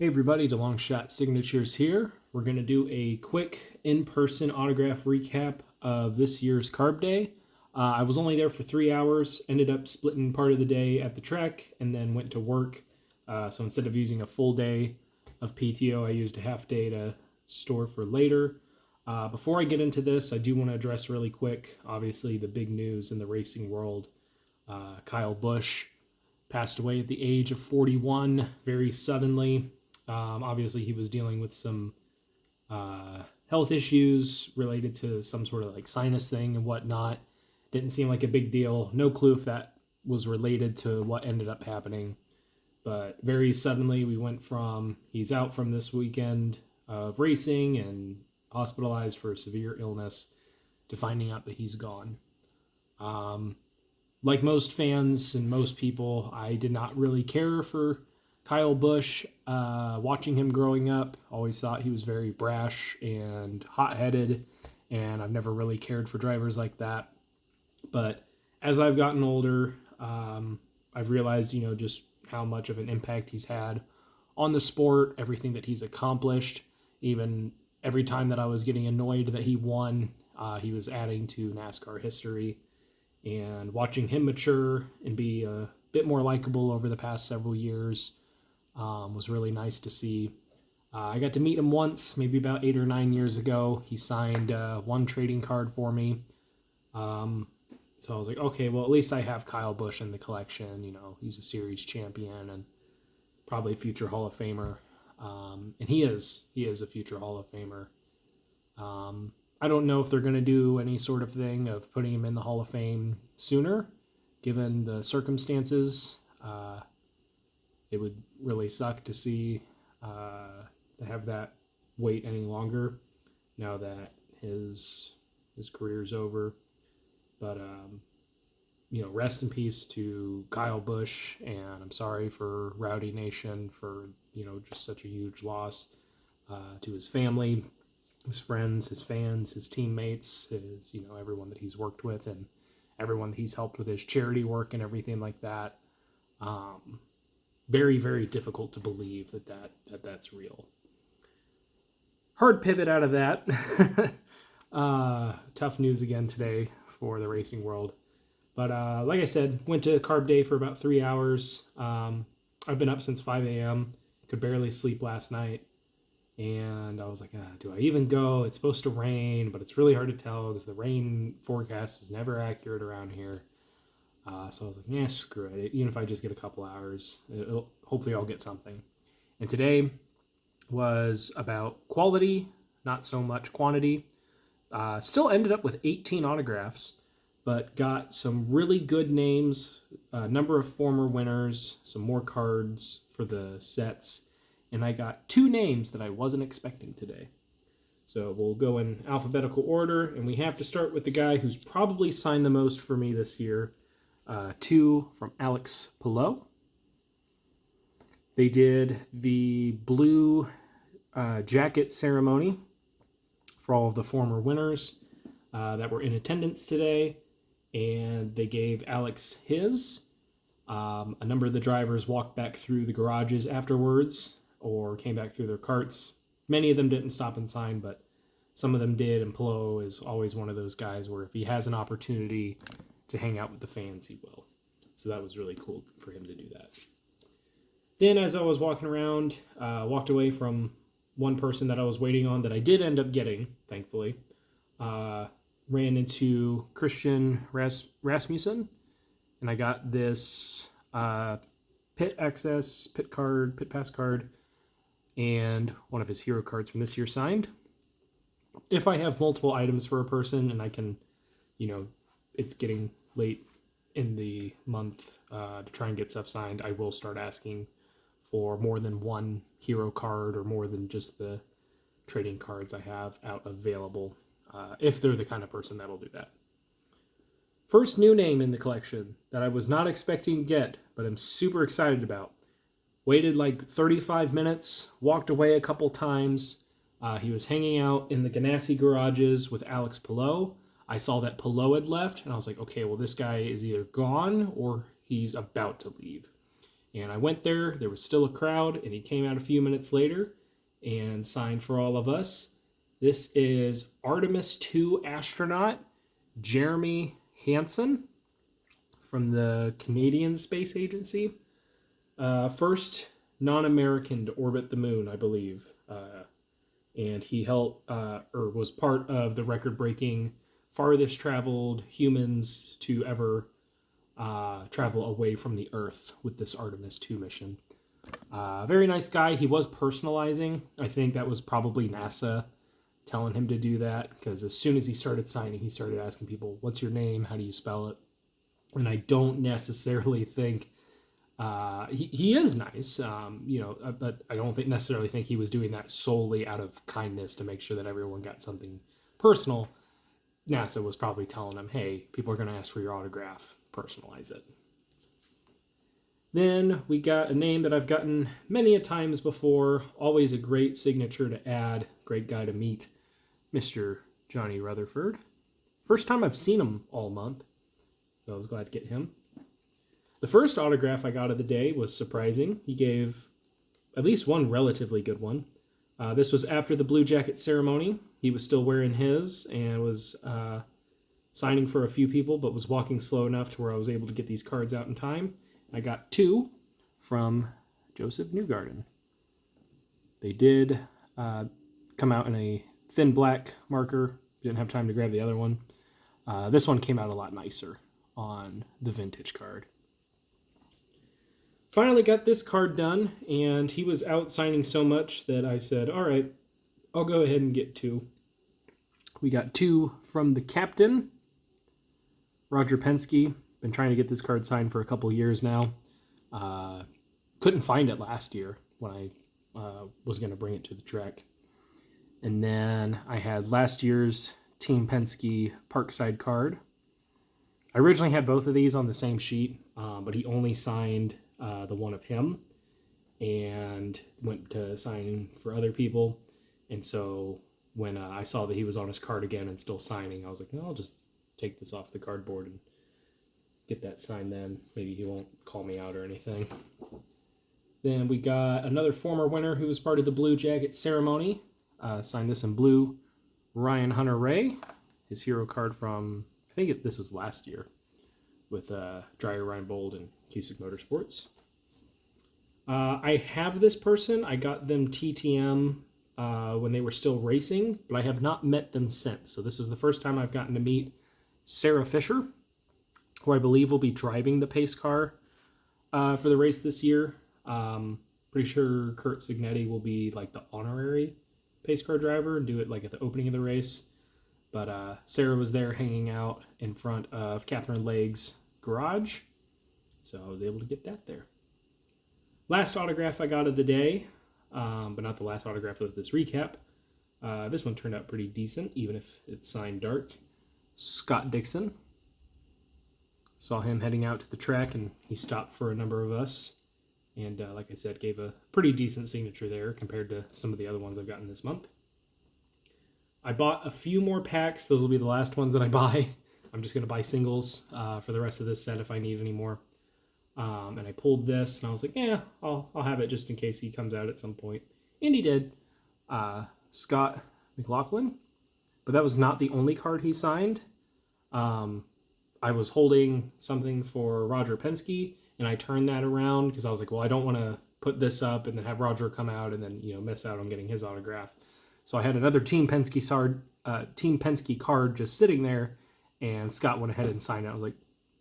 Hey everybody, the Long Shot Signatures here. We're going to do a quick in-person autograph recap of this year's Carb Day. I was only there for 3 hours, ended up splitting part of the day at the track, and then went to work. So instead of using a full day of PTO, I used a half day to store for later. Before I get into this, I do want to address really quick, obviously, the big news in the racing world. Kyle Busch passed away at the age of 41 very suddenly. Obviously, he was dealing with some health issues related to some sort of like sinus thing and whatnot. Didn't seem like a big deal. No clue if that was related to what ended up happening. But very suddenly, we went from he's out from this weekend of racing and hospitalized for severe illness to finding out that he's gone. Like most fans and most people, I did not really care for Kyle Busch. Watching him growing up, always thought he was very brash and hot-headed, and I've never really cared for drivers like that. But as I've gotten older, I've realized, just how much of an impact he's had on the sport, everything that he's accomplished. Even every time that I was getting annoyed that he won, he was adding to NASCAR history. And watching him mature and be a bit more likable over the past several years was really nice to see. I got to meet him once, maybe about 8 or 9 years ago. He signed one trading card for me. So I was like, okay, well, at least I have Kyle Busch in the collection. He's a series champion and probably a future Hall of Famer. And he is a future Hall of Famer. I don't know if they're going to do any sort of thing of putting him in the Hall of Fame sooner, given the circumstances. It would really suck to see to have that wait any longer now that his career's over. But rest in peace to Kyle Busch, and I'm sorry for Rowdy Nation for just such a huge loss to his family, his friends, his fans, his teammates, his everyone that he's worked with and everyone that he's helped with his charity work and everything like that. Very, very difficult to believe that's real. Hard pivot out of that. Tough news again today for the racing world. But like I said, went to Carb Day for about 3 hours. I've been up since 5 a.m. Could barely sleep last night. And I was like, do I even go? It's supposed to rain, but it's really hard to tell because the rain forecast is never accurate around here. So I was like, screw it. Even if I just get a couple hours, hopefully I'll get something. And today was about quality, not so much quantity. Still ended up with 18 autographs, but got some really good names, a number of former winners, some more cards for the sets, and I got 2 names that I wasn't expecting today. So we'll go in alphabetical order, and we have to start with the guy who's probably signed the most for me this year. 2 from Alex Palou. They did the blue jacket ceremony for all of the former winners that were in attendance today, and they gave Alex his. A number of the drivers walked back through the garages afterwards or came back through their carts. Many of them didn't stop and sign, but some of them did, and Palou is always one of those guys where if he has an opportunity to hang out with the fans, he will. So that was really cool for him to do that. Then as I was walking around, walked away from one person that I was waiting on that I did end up getting, thankfully. Ran into Christian Rasmussen, and I got this pit access, pit pass card, and one of his hero cards from this year signed. If I have multiple items for a person and I can, it's getting late in the month to try and get stuff signed, I will start asking for more than one hero card or more than just the trading cards I have out available, if they're the kind of person that'll do that. First new name in the collection that I was not expecting to get, but I'm super excited about. Waited like 35 minutes, walked away a couple times. He was hanging out in the Ganassi garages with Alex Palou. I saw that Palou had left, and I was like, okay, well, this guy is either gone or he's about to leave. And I went there. There was still a crowd, and he came out a few minutes later and signed for all of us. This is Artemis 2 astronaut Jeremy Hansen from the Canadian Space Agency. First non-American to orbit the moon, I believe. And he helped, or was part of the record-breaking farthest traveled humans to ever travel away from the Earth with this Artemis 2 mission. Very nice guy. He was personalizing. I think that was probably NASA telling him to do that, because as soon as he started signing, he started asking people, what's your name? How do you spell it? And I don't necessarily think he is nice, but I don't necessarily think he was doing that solely out of kindness to make sure that everyone got something personal. NASA was probably telling him, hey, people are going to ask for your autograph. Personalize it. Then we got a name that I've gotten many a times before. Always a great signature to add. Great guy to meet. Mr. Johnny Rutherford. First time I've seen him all month, so I was glad to get him. The first autograph I got of the day was surprising. He gave at least one relatively good one. This was after the Blue Jacket ceremony. He was still wearing his and was signing for a few people, but was walking slow enough to where I was able to get these cards out in time. I got two from Joseph Newgarden. They did come out in a thin black marker. Didn't have time to grab the other one. This one came out a lot nicer on the vintage card. Finally got this card done, and he was out signing so much that I said, all right, I'll go ahead and get two. We got two from the captain, Roger Penske. Been trying to get this card signed for a couple years now. Couldn't find it last year when I was going to bring it to the track. And then I had last year's Team Penske Parkside card. I originally had both of these on the same sheet, but he only signed the one of him and went to signing for other people. And so when I saw that he was on his card again and still signing, I was like, no, I'll just take this off the cardboard and get that signed then. Maybe he won't call me out or anything. Then we got another former winner who was part of the Blue Jacket ceremony. Signed this in blue. Ryan Hunter-Ray. His hero card from, I think this was last year, with Dreyer Reinbold and Cusick Motorsports. I have this person. I got them TTM when they were still racing, but I have not met them since. So this was the first time I've gotten to meet Sarah Fisher, who I believe will be driving the pace car for the race this year. Pretty sure Kurt Signetti will be like the honorary pace car driver and do it like at the opening of the race. But Sarah was there hanging out in front of Catherine Legg's garage, so I was able to get that there. Last autograph I got of the day, but not the last autograph of this recap. This one turned out pretty decent, even if it's signed dark. Scott Dixon. Saw him heading out to the track, and he stopped for a number of us. And like I said, gave a pretty decent signature there compared to some of the other ones I've gotten this month. I bought a few more packs. Those will be the last ones that I buy. I'm just going to buy singles for the rest of this set if I need any more. And I pulled this, and I was like, yeah, I'll have it just in case he comes out at some point. And he did. Scott McLaughlin. But that was not the only card he signed. I was holding something for Roger Penske, and I turned that around because I was like, well, I don't want to put this up and then have Roger come out and then, miss out on getting his autograph. So I had another Team Penske card just sitting there, and Scott went ahead and signed it. I was like,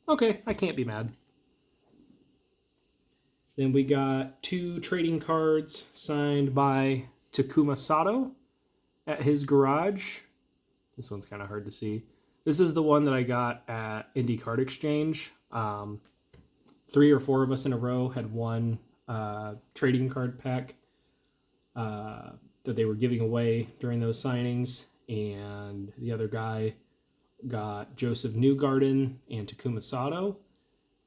okay, I can't be mad. Then we got two trading cards signed by Takuma Sato at his garage. This one's kind of hard to see. This is the one that I got at Indy Card Exchange. 3 or 4 of us in a row had one trading card pack that they were giving away during those signings, and the other guy got Joseph Newgarden and Takuma Sato.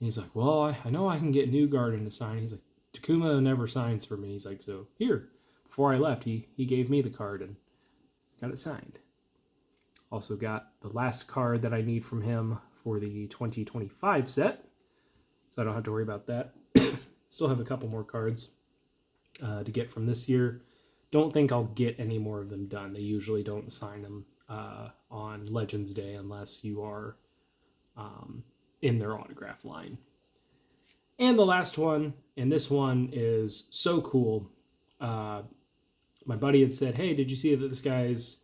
And he's like, well, I know I can get Newgarden to sign. He's like, Takuma never signs for me. He's like, so here, before I left, he gave me the card and got it signed. Also got the last card that I need from him for the 2025 set, so I don't have to worry about that. Still have a couple more cards to get from this year. Don't think I'll get any more of them done. They usually don't sign them on Legends Day unless you are in their autograph line. And the last one, and this one is so cool. My buddy had said, "Hey, did you see that this guy's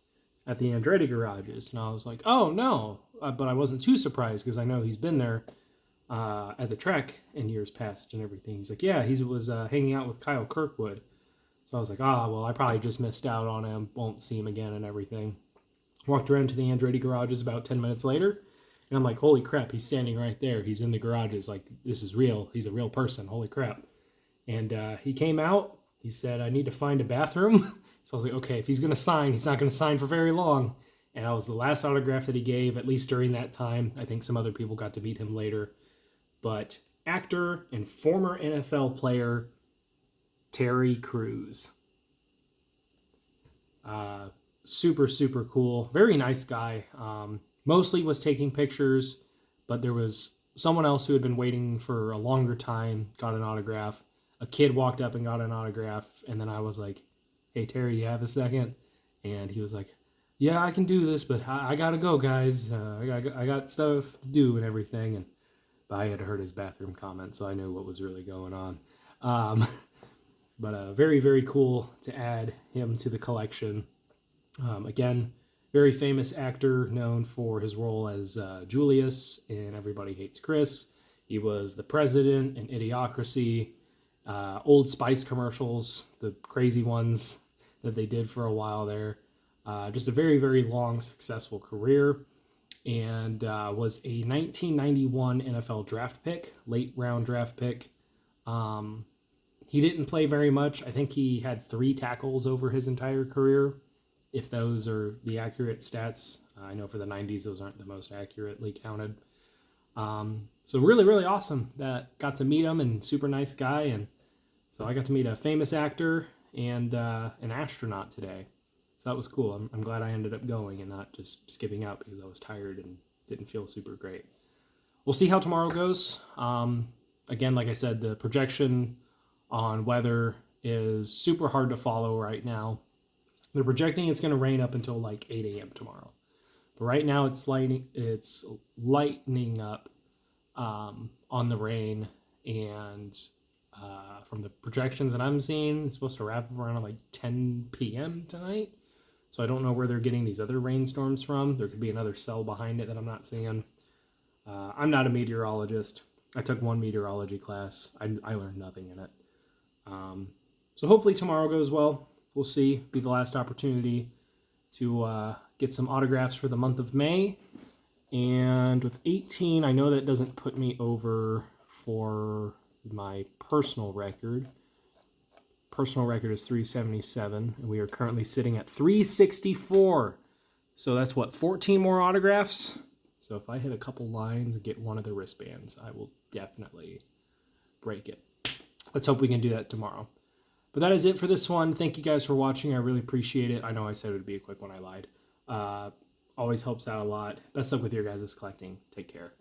at the Andretti garages?" And I was like, "Oh, no." But I wasn't too surprised because I know he's been there at the Trek in years past and everything. He's like, "Yeah, he was hanging out with Kyle Kirkwood." So I was like, well, I probably just missed out on him. Won't see him again and everything. Walked around to the Andretti garages about 10 minutes later. And I'm like, holy crap, he's standing right there. He's in the garages. Like, this is real. He's a real person. Holy crap. And he came out. He said, "I need to find a bathroom." So I was like, okay, if he's going to sign, he's not going to sign for very long. And I was the last autograph that he gave, at least during that time. I think some other people got to meet him later. But actor and former NFL player Terry Crews. Super, super cool. Very nice guy. Mostly was taking pictures, but there was someone else who had been waiting for a longer time, got an autograph. A kid walked up and got an autograph, and then I was like, "Hey, Terry, you have a second?" And he was like, "Yeah, I can do this, but I gotta go, guys. I got stuff to do and everything." And I had heard his bathroom comment, so I knew what was really going on. But very, very cool to add him to the collection. Again, very famous actor known for his role as Julius in Everybody Hates Chris. He was the president in Idiocracy. Old Spice commercials, the crazy ones that they did for a while there. Just a very, very long, successful career. And was a 1991 NFL draft pick, late round draft pick. He didn't play very much. I think he had 3 tackles over his entire career, if those are the accurate stats. I know for the 90s, those aren't the most accurately counted. So really, really awesome that got to meet him, and super nice guy. And so I got to meet a famous actor and an astronaut today. So that was cool. I'm glad I ended up going and not just skipping out because I was tired and didn't feel super great. We'll see how tomorrow goes. Again, like I said, the projection on weather is super hard to follow right now. They're projecting it's going to rain up until like 8 a.m. tomorrow. But right now it's lightening up on the rain. And from the projections that I'm seeing, it's supposed to wrap up around like 10 p.m. tonight. So I don't know where they're getting these other rainstorms from. There could be another cell behind it that I'm not seeing. I'm not a meteorologist. I took one meteorology class. I learned nothing in it. So hopefully tomorrow goes well. We'll see. Be the last opportunity to get some autographs for the month of May. And with 18, I know that doesn't put me over for my personal record. Personal record is 377, and we are currently sitting at 364. So that's what, 14 more autographs? So if I hit a couple lines and get one of the wristbands, I will definitely break it. Let's hope we can do that tomorrow. But that is it for this one. Thank you guys for watching. I really appreciate it. I know I said it would be a quick one. I lied. Always helps out a lot. Best luck with your guys' collecting. Take care.